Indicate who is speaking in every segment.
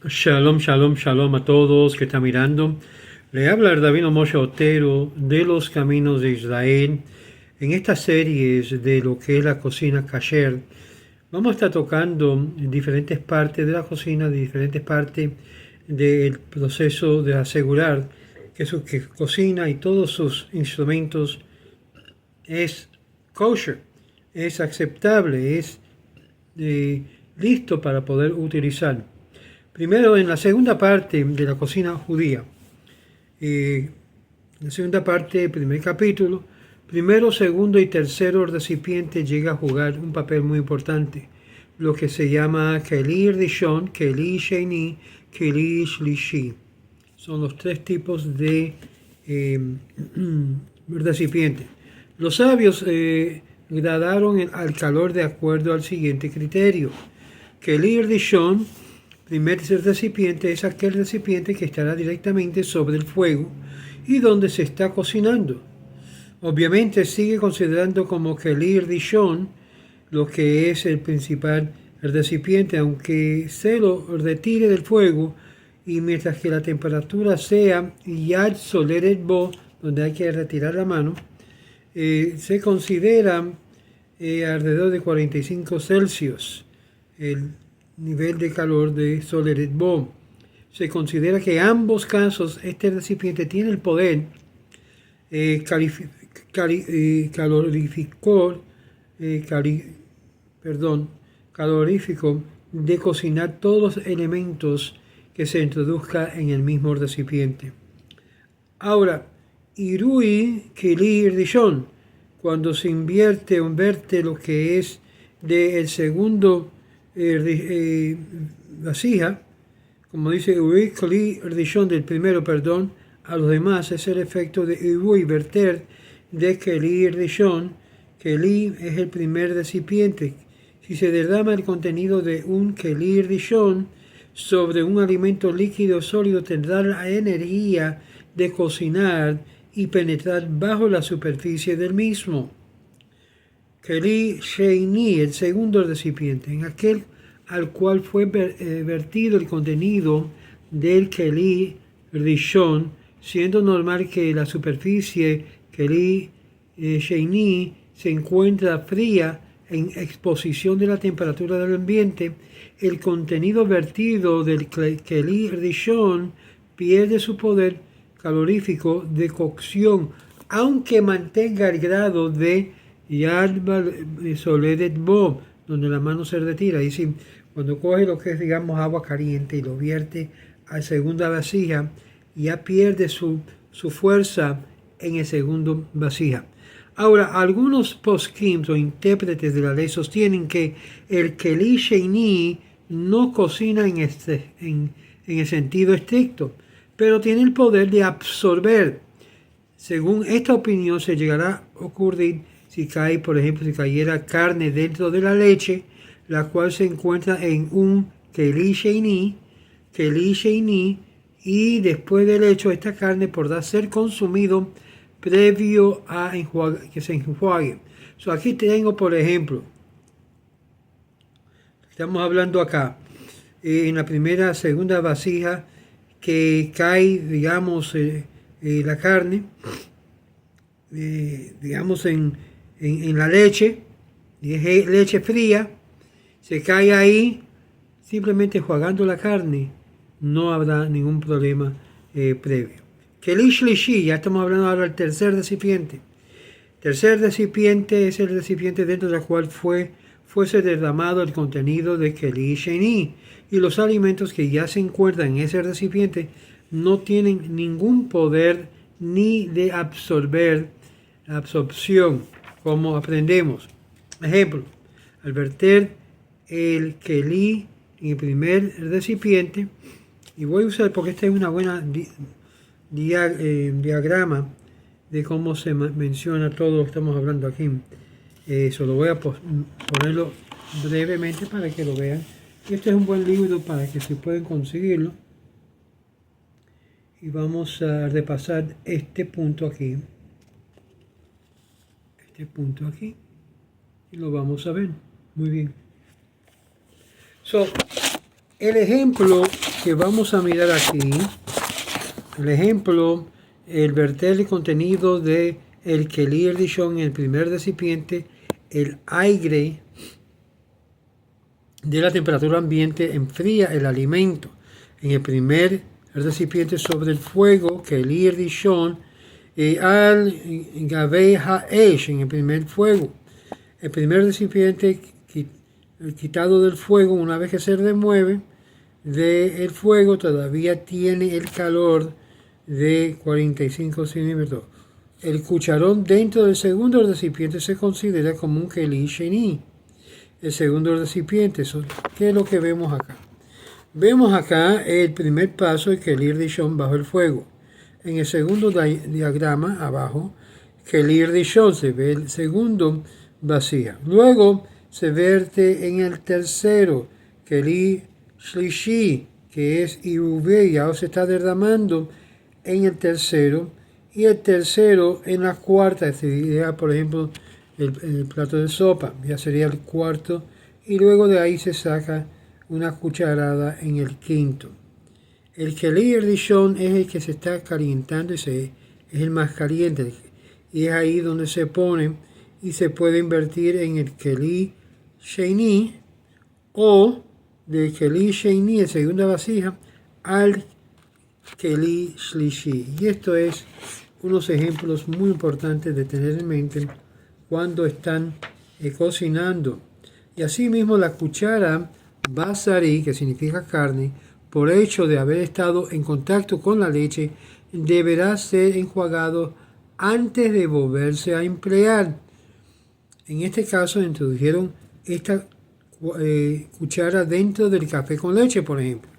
Speaker 1: Shalom, shalom, shalom a todos que están mirando. Le habla el Rabino Moshe Otero de los Caminos de Israel. En esta serie de lo que es la cocina kasher, vamos a estar tocando diferentes partes de la cocina, diferentes partes del proceso de asegurar que su que cocina y todos sus instrumentos es kosher, es aceptable, es listo para poder utilizar. Primero, en la segunda parte de la cocina judía, la segunda parte, primer capítulo, primero, segundo y tercero recipiente llega a jugar un papel muy importante, lo que se llama Keli Rishon, Keli Sheni, Keli Shlishi. Son los tres tipos de recipientes. Los sabios gradaron al calor de acuerdo al siguiente criterio. Keli Rishon, primer recipiente, es aquel recipiente que estará directamente sobre el fuego y donde se está cocinando. Obviamente sigue considerando como Keli Rishon lo que es el principal recipiente, aunque se lo retire del fuego, y mientras que la temperatura sea Yad Soleret Bo, donde hay que retirar la mano, se considera alrededor de 45 Celsius el nivel de calor de Soleret Bo. Se considera que en ambos casos este recipiente tiene el poder calorífico de cocinar todos los elementos que se introduzca en el mismo recipiente. Ahora, Irui Keli Rishon, cuando se verte lo que es del segundo vasija, como dice Irui Keli Rishon del primero, perdón, a los demás es el efecto de Irui, verter de Keli Rishon. Keli es el primer recipiente. Si se derrama el contenido de un Keli Rishon sobre un alimento líquido o sólido, tendrá la energía de cocinar y penetrar bajo la superficie del mismo. Keli Sheini, el segundo recipiente, en aquel al cual fue vertido el contenido del Keli Rishon, siendo normal que la superficie Keli Sheini se encuentra fría en exposición de la temperatura del ambiente, el contenido vertido del Keli Rishon pierde su poder calorífico de cocción, aunque mantenga el grado de Yad Soleret Bo, donde la mano se retira. Y si cuando coge lo que es, digamos, agua caliente y lo vierte a segunda vasija, ya pierde su fuerza en el segundo vasija. Ahora, algunos poskim o intérpretes de la ley sostienen que el Keli Sheini no cocina en el sentido estricto, pero tiene el poder de absorber. Según esta opinión, se llegará a ocurrir si cae, por ejemplo, si cayera carne dentro de la leche, la cual se encuentra en un Keli Sheini, y después del hecho, esta carne podrá ser consumido previo a que se enjuague. Aquí tengo, por ejemplo, estamos hablando acá, en la primera, segunda vasija, que cae, digamos, la carne, digamos, en la leche, y es leche fría, se cae ahí, simplemente enjuagando la carne, no habrá ningún problema previo. Keli Shlishi, ya estamos hablando ahora del tercer recipiente. Tercer recipiente es el recipiente dentro del cual fuese derramado el contenido de Keli Sheni, y los alimentos que ya se encuentran en ese recipiente no tienen ningún poder ni de absorción, como aprendemos. Ejemplo, al verter el Keli en el primer recipiente, y voy a usar, porque esta es una buena diagrama de cómo se menciona todo lo que estamos hablando aquí. Eso lo voy a ponerlo brevemente para que lo vean. Este es un buen libro para que se pueden conseguirlo. Y vamos a repasar este punto aquí. Y lo vamos a ver. Muy bien. El ejemplo que vamos a mirar aquí, el verter el contenido de el Keli Erdishon en el primer recipiente, el aire de la temperatura ambiente enfría el alimento. En el primer recipiente sobre el fuego, Keli Erdishon, al Gavei Ha'esh, en el primer fuego. El primer recipiente quitado del fuego, una vez que se remueve del fuego, todavía tiene el calor de 45 centímetros. El cucharón dentro del segundo recipiente se considera como un Keli Sheni. El segundo recipiente, ¿qué es lo que vemos acá? Vemos acá el primer paso de Keli Erdishon bajo el fuego. En el segundo diagrama, abajo, Keli Erdishon, se ve el segundo vasija. Luego se vierte en el tercero, Keli Shlishi, que es Iruve, ya se está derramando en el tercero, y el tercero en la cuarta, sería por ejemplo el plato de sopa, ya sería el cuarto, y luego de ahí se saca una cucharada en el quinto. El Keli Erdishon es el que se está calentando, es el más caliente, y es ahí donde se pone y se puede invertir en el Keli Sheni o del Keli Sheni, el segunda vasija, al Keli Shlishi. Y esto es unos ejemplos muy importantes de tener en mente cuando están cocinando. Y asimismo la cuchara basari, que significa carne, por hecho de haber estado en contacto con la leche, deberá ser enjuagado antes de volverse a emplear. En este caso introdujeron esta cuchara dentro del café con leche, por ejemplo.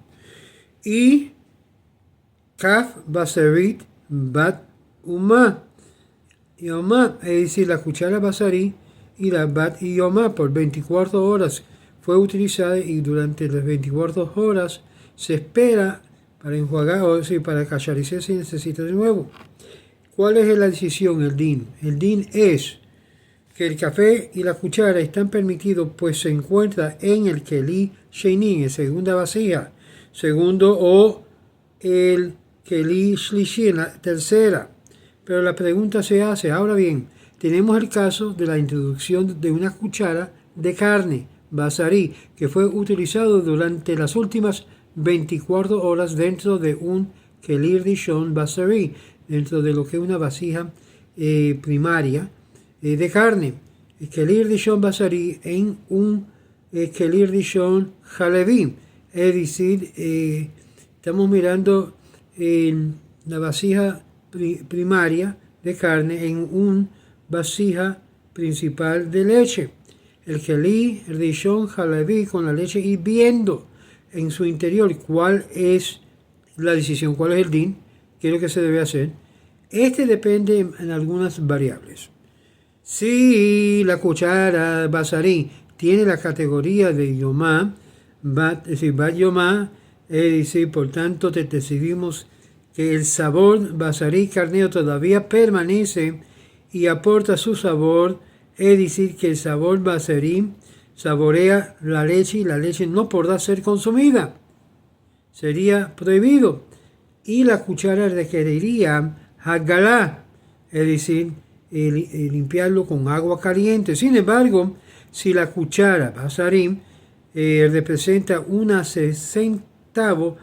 Speaker 1: Y Kaf Basarit Bat Uma Yoma, es decir, la cuchara basarí y la Bat y Yoma por 24 horas fue utilizada, y durante las 24 horas se espera para enjuagar, o decir, para cacharizar si necesita de nuevo. ¿Cuál es la decisión? El din. El din es que el café y la cuchara están permitidos, pues se encuentra en el Keli Sheni, en segunda vasija, segundo, o el Keli Shlishi, en la tercera. Pero la pregunta se hace, ahora bien, tenemos el caso de la introducción de una cuchara de carne, basarí, que fue utilizado durante las últimas 24 horas dentro de un Keli Erdishon basarí, dentro de lo que es una vasija primaria de carne. El Keli Erdishon basarí en un Keli Erdishon halevi, es decir, estamos mirando la vasija primaria de carne en una vasija principal de leche. El Keli Erdishon halevi con la leche hirviendo en su interior. ¿Cuál es la decisión? ¿Cuál es el din? ¿Qué es lo que se debe hacer? Este depende en algunas variables. Si la cuchara basarí tiene la categoría de yomá, es decir, bat yomá, es decir, por tanto decidimos que el sabor basarí carnero todavía permanece y aporta su sabor, es decir, que el sabor basarí saborea la leche y la leche no podrá ser consumida, sería prohibido, y la cuchara requeriría hagalá, es decir, limpiarlo con agua caliente. Sin embargo, si la cuchara basarí representa una 60ª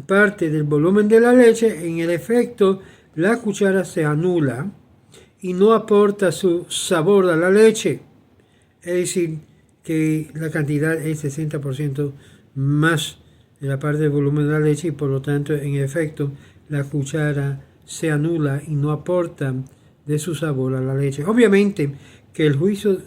Speaker 1: parte del volumen de la leche, en el efecto la cuchara se anula y no aporta su sabor a la leche, es decir, que la cantidad es 60% más de la parte del volumen de la leche, y por lo tanto, en efecto, la cuchara se anula y no aporta de su sabor a la leche. Obviamente que el juicio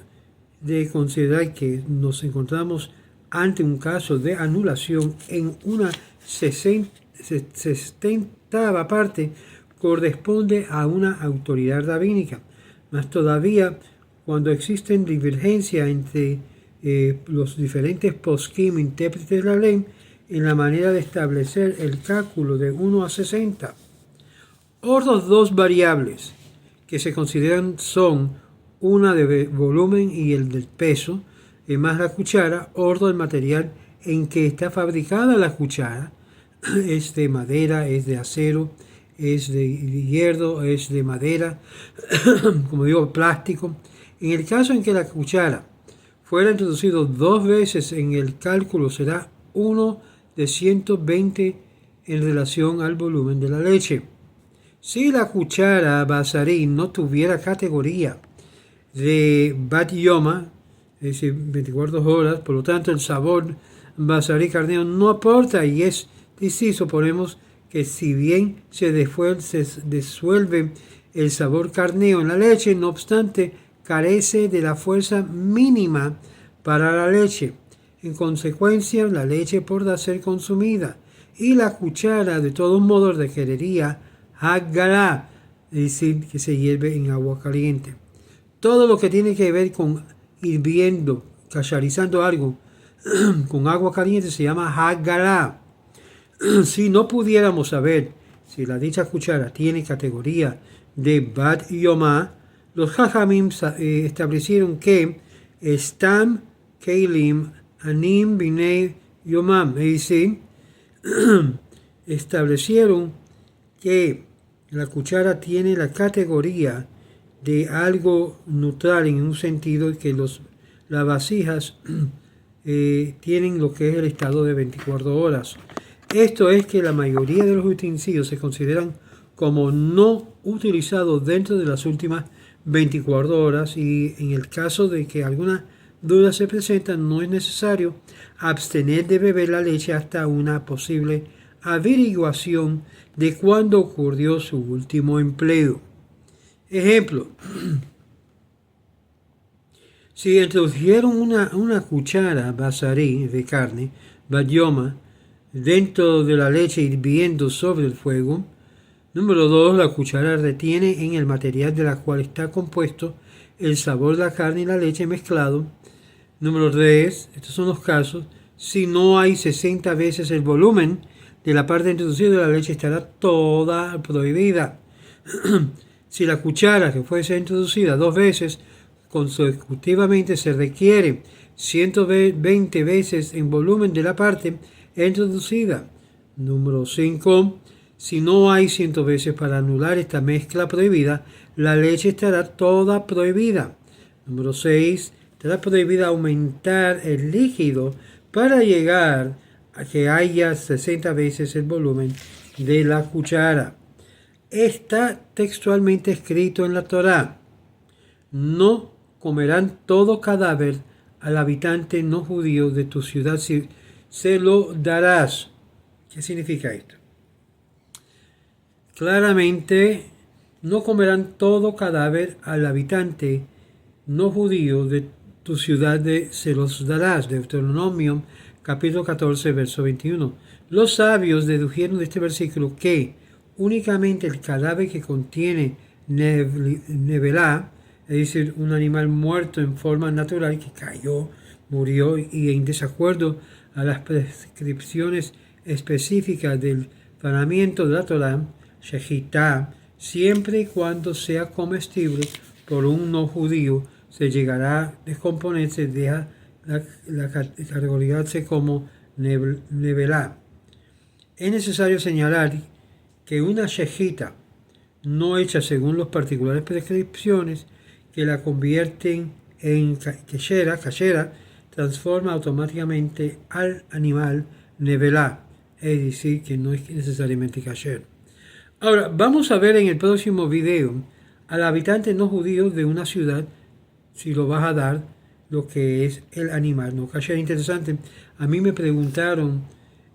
Speaker 1: de considerar que nos encontramos ante un caso de anulación en una 60ª parte corresponde a una autoridad rabínica. Más todavía, cuando existen divergencias entre los diferentes poskim, intérpretes de la ley, en la manera de establecer el cálculo de 1 a 60. Otros dos variables que se consideran son una de volumen y el del peso, más la cuchara, otro del material en que está fabricada la cuchara es de madera, es de acero, es de hierro, es de madera, como digo, plástico. En el caso en que la cuchara fuera introducido 2 veces en el cálculo, será 1 de 120 en relación al volumen de la leche. Si la cuchara basarí no tuviera categoría de Bat Yoma, es decir, 24 horas, por lo tanto el sabor basarí carneo no aporta, y es decir, suponemos que si bien se disuelve el sabor carneo en la leche, no obstante, carece de la fuerza mínima para la leche. En consecuencia, la leche podrá ser consumida y la cuchara de todos modos requeriría hagalá, es decir, que se hierve en agua caliente. Todo lo que tiene que ver con hirviendo, cacharizando algo con agua caliente se llama hagalá. Si no pudiéramos saber si la dicha cuchara tiene categoría de Bat Yoma, los Jajamim establecieron que Stam Keilim Anim Binei Yomam, es decir, establecieron que la cuchara tiene la categoría de algo neutral, en un sentido que las vasijas tienen lo que es el estado de 24 horas. Esto es que la mayoría de los utensilios se consideran como no utilizados dentro de las últimas 24 horas, y en el caso de que alguna duda se presenta, no es necesario abstener de beber la leche hasta una posible averiguación de cuándo ocurrió su último empleo. Ejemplo: si introdujeron una cuchara basarí de carne, Bat Yoma, dentro de la leche hirviendo sobre el fuego. Número 2. La cuchara retiene en el material de la cual está compuesto el sabor de la carne y la leche mezclado. Número 3. Estos son los casos: si no hay 60 veces el volumen de la parte introducida de la leche, estará toda prohibida. Si la cuchara que fuese introducida 2 veces consecutivamente se requiere 120 veces en volumen de la parte introducida. Número 5. Si no hay 100 veces para anular esta mezcla prohibida, la leche estará toda prohibida. Número 6. Estará prohibida aumentar el líquido para llegar a que haya 60 veces el volumen de la cuchara. Está textualmente escrito en la Torá: no comerán todo cadáver al habitante no judío de tu ciudad si se lo darás. ¿Qué significa esto? Claramente, no comerán todo cadáver al habitante no judío de tu ciudad se los darás. Deuteronomio capítulo 14, verso 21. Los sabios dedujeron de este versículo que únicamente el cadáver que contiene nevelá, es decir, un animal muerto en forma natural que cayó, murió y en desacuerdo a las prescripciones específicas del mandamiento de la Torá, shejitá, siempre y cuando sea comestible por un no judío, se llegará a descomponerse, deja categorizarse como nevelá. Es necesario señalar que una shejita no hecha según las particulares prescripciones que la convierten en kashera, transforma automáticamente al animal nevelá, es decir, que no es necesariamente kasher. Ahora, vamos a ver en el próximo video al habitante no judío de una ciudad, si lo vas a dar, lo que es el animal no kasher. Interesante, a mí me preguntaron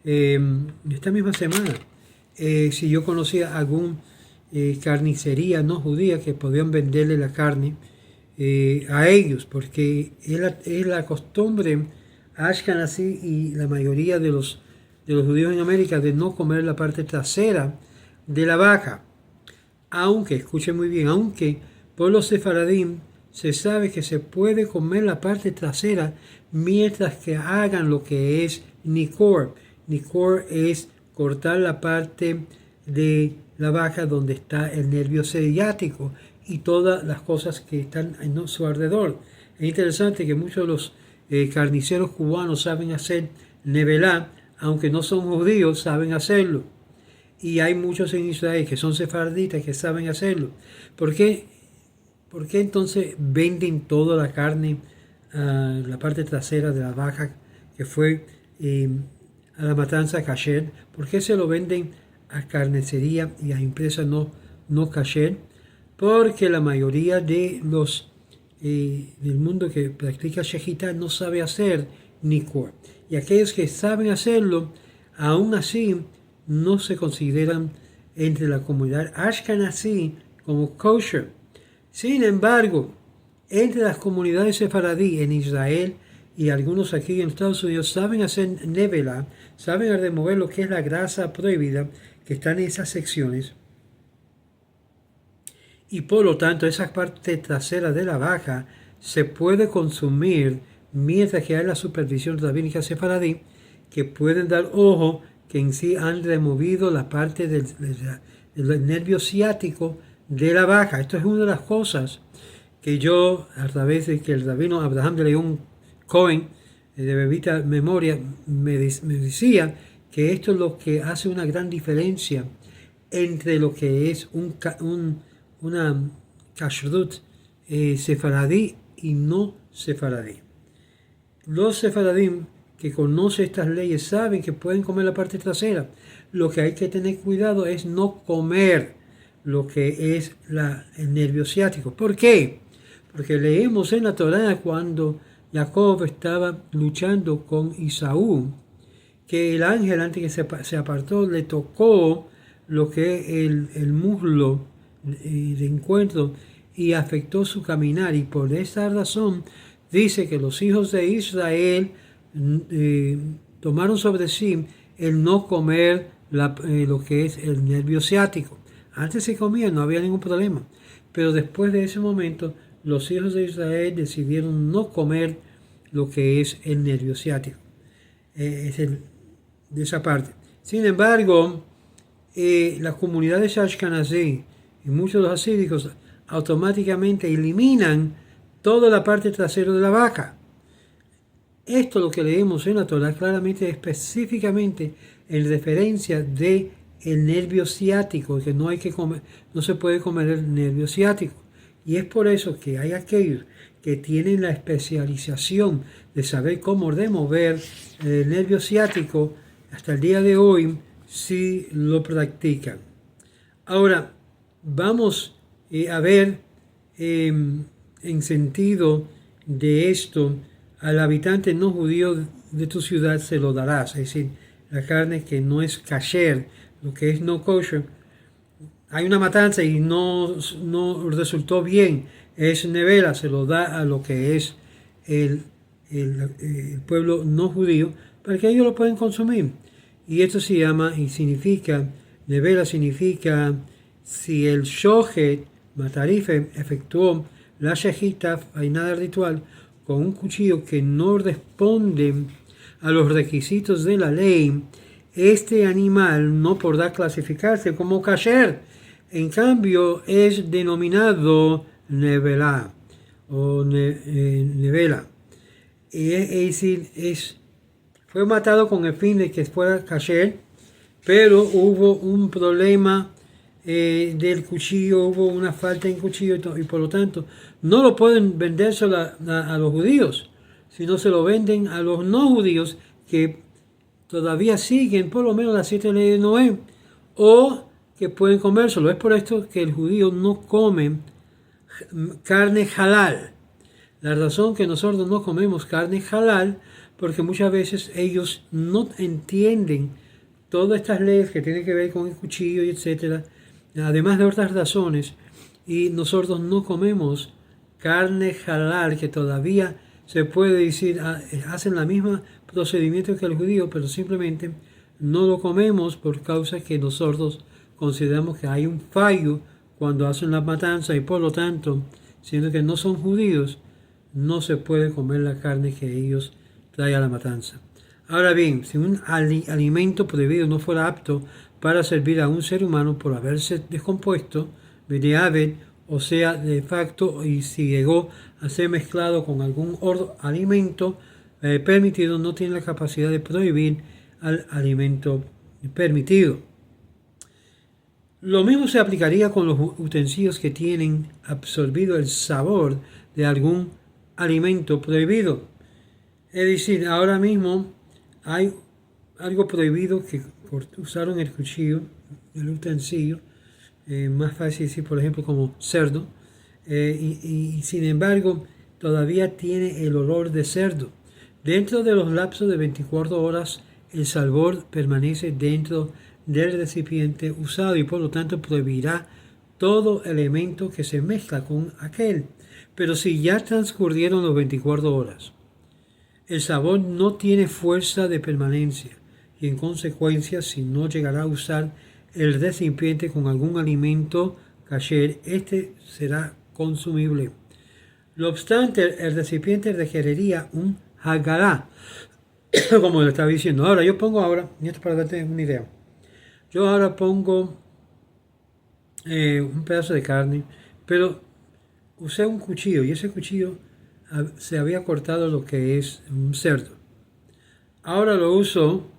Speaker 1: esta misma semana si yo conocía algún carnicería no judía que podían venderle la carne a ellos, porque es la costumbre ashkenazí y la mayoría de los judíos en América de no comer la parte trasera de la vaca. Aunque, escuchen muy bien, aunque por los sefaradim se sabe que se puede comer la parte trasera mientras que hagan lo que es nikor. Nikor es cortar la parte de la vaca donde está el nervio ciático y todas las cosas que están en su alrededor. Es interesante que muchos de los carniceros cubanos saben hacer Nevelá, aunque no son judíos, saben hacerlo. Y hay muchos en Israel que son sefarditas que saben hacerlo. ¿Por qué entonces venden toda la carne a la parte trasera de la vaca que fue a la matanza kasher? ¿Por qué se lo venden a carnicería y a empresas no kasher? Porque la mayoría de los del mundo que practica shejitá no sabe hacer nikor. Y aquellos que saben hacerlo, aún así, no se consideran entre la comunidad ashkenazí como kosher. Sin embargo, entre las comunidades sefaradí en Israel y algunos aquí en Estados Unidos saben hacer nevela, saben remover lo que es la grasa prohibida que está en esas secciones. Y por lo tanto, esa parte trasera de la vaca se puede consumir mientras que hay la supervisión rabínica sefaradí, que pueden dar ojo que en sí han removido la parte del nervio ciático de la vaca. Esto es una de las cosas que yo, a través de que el rabino Abraham de León Cohen, de bebita memoria, me decía que esto es lo que hace una gran diferencia entre lo que es una kashrut sefaradí y no sefaradí. Los sefaradim que conocen estas leyes saben que pueden comer la parte trasera. Lo que hay que tener cuidado es no comer lo que es el nervio ciático. ¿Por qué? Porque leemos en la Torá cuando Jacob estaba luchando con Esaú, que el ángel antes que se apartó le tocó lo que es el muslo de encuentro y afectó su caminar, y por esa razón dice que los hijos de Israel tomaron sobre sí el no comer lo que es el nervio ciático. Antes se comía, no había ningún problema, pero después de ese momento los hijos de Israel decidieron no comer lo que es el nervio ciático. De esa parte. Sin embargo, las comunidades ashkenazí y muchos de los hasídicos automáticamente eliminan toda la parte trasera de la vaca. Esto lo que leemos en la Torá claramente, específicamente en referencia de el nervio ciático, que no se puede comer el nervio ciático. Y es por eso que hay aquellos que tienen la especialización de saber cómo remover el nervio ciático, hasta el día de hoy si lo practican. Ahora, vamos a ver en sentido de esto, al habitante no judío de tu ciudad se lo darás, es decir, la carne que no es kasher, lo que es no kosher. Hay una matanza y no resultó bien, es nevela, se lo da a lo que es el pueblo no judío, para que ellos lo puedan consumir. Y esto se llama y significa, nevela significa, si el shohet matarife efectuó la shejita, hay nada ritual, con un cuchillo que no responde a los requisitos de la ley, este animal no podrá clasificarse como kasher. En cambio, es denominado nevela o nevela. Es decir, fue matado con el fin de que fuera kasher, pero hubo un problema del cuchillo, hubo una falta en cuchillo y por lo tanto no lo pueden vendérselo a los judíos, sino se lo venden a los no judíos que todavía siguen por lo menos las 7 leyes de Noé, o que pueden comérselo. Es por esto que el judío no come carne halal. La razón que nosotros no comemos carne halal, porque muchas veces ellos no entienden todas estas leyes que tienen que ver con el cuchillo y etcétera, además de otras razones, y nosotros no comemos carne halal, que todavía se puede decir hacen la misma procedimiento que el judío, pero simplemente no lo comemos por causa que nosotros consideramos que hay un fallo cuando hacen la matanza, y por lo tanto, siendo que no son judíos, no se puede comer la carne que ellos traen a la matanza. Ahora bien, si un alimento prohibido no fuera apto para servir a un ser humano por haberse descompuesto, bediavet, o sea, de facto, y si llegó a ser mezclado con algún otro alimento, permitido no tiene la capacidad de prohibir al alimento permitido. Lo mismo se aplicaría con los utensilios que tienen absorbido el sabor de algún alimento prohibido. Es decir, ahora mismo hay algo prohibido que usaron el cuchillo, el utensilio, más fácil decir, por ejemplo, como cerdo, y sin embargo todavía tiene el olor de cerdo. Dentro de los lapsos de 24 horas, el sabor permanece dentro del recipiente usado y por lo tanto prohibirá todo elemento que se mezcla con aquel. Pero si ya transcurrieron las 24 horas, el sabor no tiene fuerza de permanencia y en consecuencia, si no llegará a usar el recipiente con algún alimento kasher, este será consumible. No obstante, el recipiente requeriría un hagalá, como lo estaba diciendo. Ahora, y esto para darte una idea, yo ahora pongo un pedazo de carne, pero usé un cuchillo y ese cuchillo se había cortado lo que es un cerdo. Ahora lo uso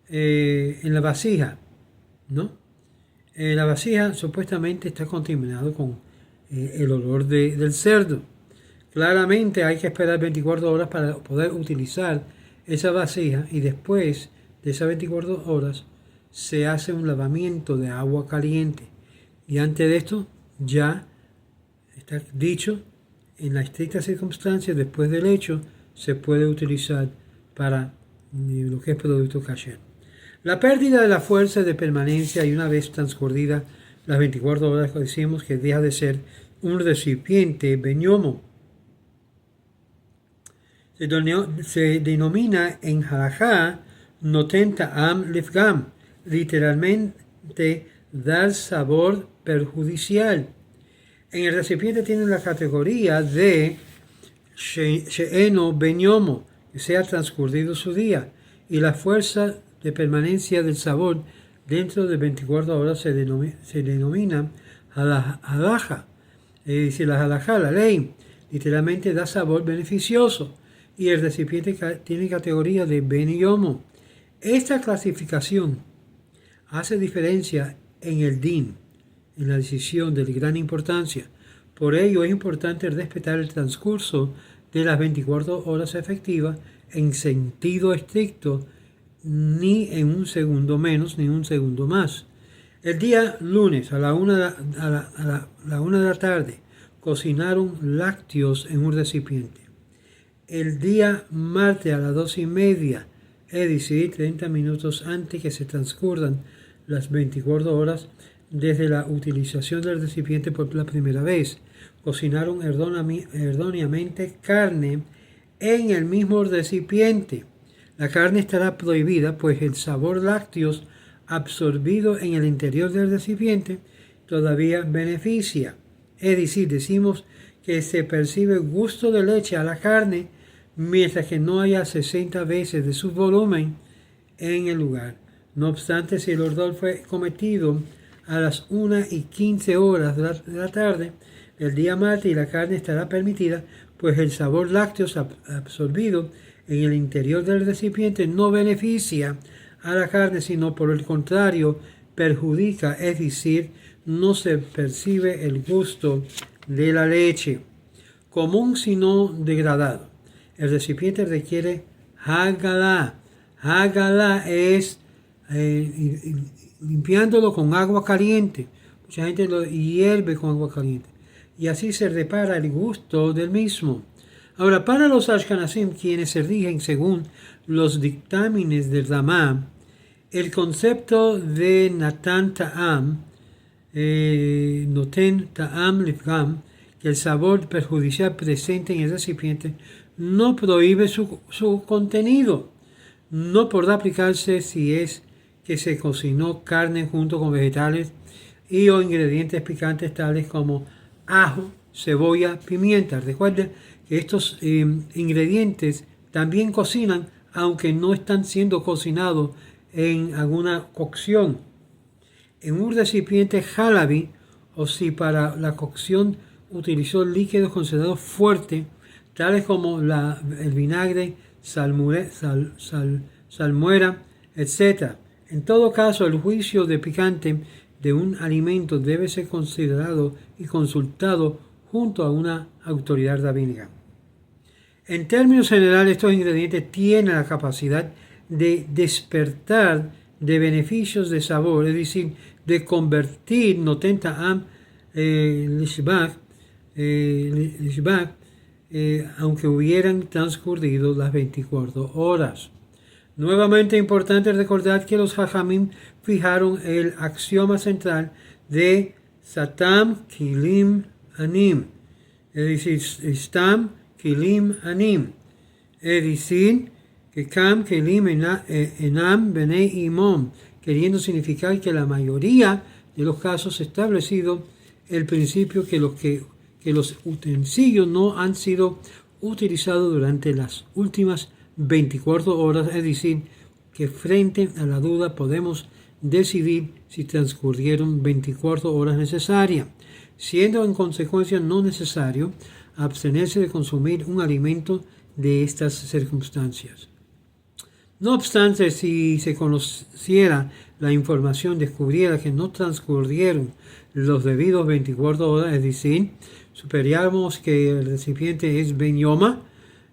Speaker 1: en la vasija, ¿no? La vasija supuestamente está contaminado con el olor del cerdo. Claramente hay que esperar 24 horas para poder utilizar esa vasija y después de esas 24 horas se hace un lavamiento de agua caliente. Y antes de esto ya está dicho, en la estricta circunstancia, después del hecho, se puede utilizar para lo que es producto kasher. La pérdida de la fuerza de permanencia y una vez transcurridas las 24 horas, decimos que deja de ser un recipiente benyomo. Se denomina en halajá noten ta'am lifgam, literalmente dar sabor perjudicial. En el recipiente tiene la categoría de she'eno benyomo, que sea transcurrido su día, y la fuerza de permanencia del sabor dentro de 24 horas se denomina halaja. Es decir, la halajá, la ley, literalmente da sabor beneficioso, y el recipiente tiene categoría de benyomo. Esta clasificación hace diferencia en el din, en la decisión de gran importancia. Por ello es importante respetar el transcurso de las 24 horas efectivas en sentido estricto, ni en un segundo menos ni un segundo más. El día lunes a la 1 de la tarde cocinaron lácteos en un recipiente. El día martes a las 2:30, es decir, 30 minutos antes que se transcurran las 24 horas desde la utilización del recipiente por la primera vez, cocinaron erróneamente carne en el mismo recipiente. La carne estará prohibida, pues el sabor lácteos absorbido en el interior del recipiente todavía beneficia. Es decir, decimos que se percibe gusto de leche a la carne mientras que no haya 60 veces de su volumen en el lugar. No obstante, si el olor fue cometido a las 1:15 de la tarde del día martes y la carne estará permitida, pues el sabor lácteos absorbido en el interior del recipiente no beneficia a la carne, sino por el contrario perjudica, es decir, no se percibe el gusto de la leche. Común sino degradado. El recipiente requiere hagalá. Hagalá es limpiándolo con agua caliente. Mucha gente lo hierve con agua caliente. Y así se repara el gusto del mismo. Ahora, para los ashkenazim, quienes se rigen según los dictámenes del Ramá, el concepto de Natan Ta'am, Noten Ta'am Lifgam, que el sabor perjudicial presente en el recipiente, no prohíbe su contenido. No podrá aplicarse si es que se cocinó carne junto con vegetales y o ingredientes picantes tales como ajo, cebolla, pimienta. Recuerden que estos ingredientes también cocinan, aunque no están siendo cocinados en alguna cocción. En un recipiente jalabi, o si para la cocción utilizó líquidos considerados fuertes, tales como el vinagre, salmuera, etc. En todo caso, el juicio de picante de un alimento debe ser considerado y consultado junto a una autoridad rabínica. En términos generales, estos ingredientes tienen la capacidad de despertar de beneficios de sabor, es decir, de convertir noten ta'am lishbach, aunque hubieran transcurrido las 24 horas. Nuevamente importante recordar que los Jajamim fijaron el axioma central de Satam Kilim Anim, es decir, Stam Kilim Anim, es decir, que Kam Kilim Enam Benei Imom, queriendo significar que la mayoría de los casos establecido el principio que los utensilios no han sido utilizados durante las últimas 24 horas, es decir, que frente a la duda podemos decidir si transcurrieron 24 horas necesarias, siendo en consecuencia no necesario abstenerse de consumir un alimento de estas circunstancias. No obstante, si se conociera la información, descubriera que no transcurrieron los debidos 24 horas, es decir, superiamos que el recipiente es Ben Yoma,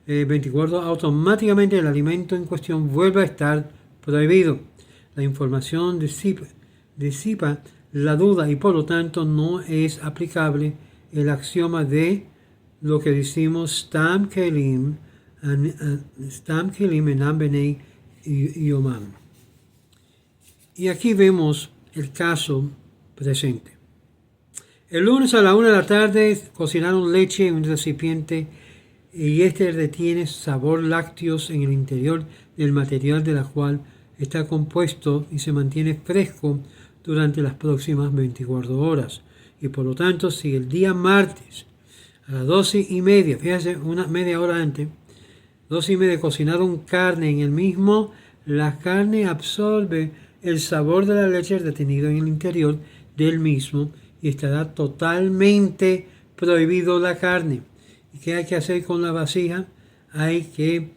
Speaker 1: 24 horas, automáticamente el alimento en cuestión vuelve a estar prohibido. La información disipa la duda y por lo tanto no es aplicable el axioma de lo que decimos Stam Kelim Enam Benei Yomam. Y aquí vemos el caso presente. El lunes a la 1 de la tarde cocinaron leche en un recipiente y este retiene sabor lácteos en el interior del material de la cual está compuesto y se mantiene fresco durante las próximas 24 horas. Y por lo tanto, si el día martes a las 12:30, fíjense, una media hora antes, 12:30 cocinaron carne en el mismo, la carne absorbe el sabor de la leche retenido en el interior del mismo y estará totalmente prohibido la carne. ¿Y qué hay que hacer con la vasija? Hay que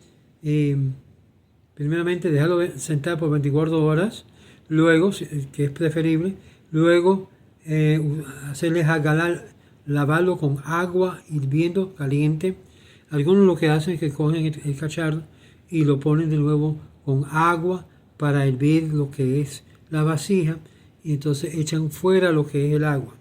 Speaker 1: primeramente dejarlo sentar por 24 horas, luego, que es preferible, luego hacerle jagalar, lavarlo con agua hirviendo caliente. Algunos lo que hacen es que cogen el cacharro y lo ponen de nuevo con agua para hervir lo que es la vasija y entonces echan fuera lo que es el agua.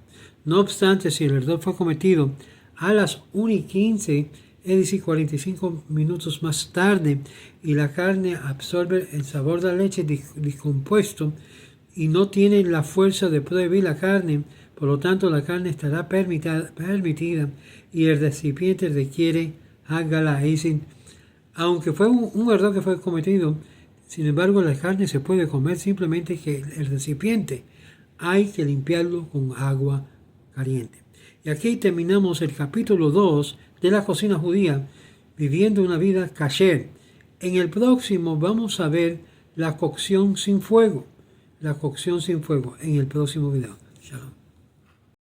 Speaker 1: No obstante, si el error fue cometido a las 1:15, es decir, 45 minutos más tarde, y la carne absorbe el sabor de la leche descompuesto y no tiene la fuerza de prohibir la carne, por lo tanto la carne estará permitida y el recipiente requiere hágala. Es decir, aunque fue un error que fue cometido, sin embargo la carne se puede comer, simplemente que el recipiente hay que limpiarlo con agua caliente. Y aquí terminamos el capítulo 2 de la cocina judía, viviendo una vida kasher. En el próximo vamos a ver la cocción sin fuego. La cocción sin fuego en el próximo video. Shalom.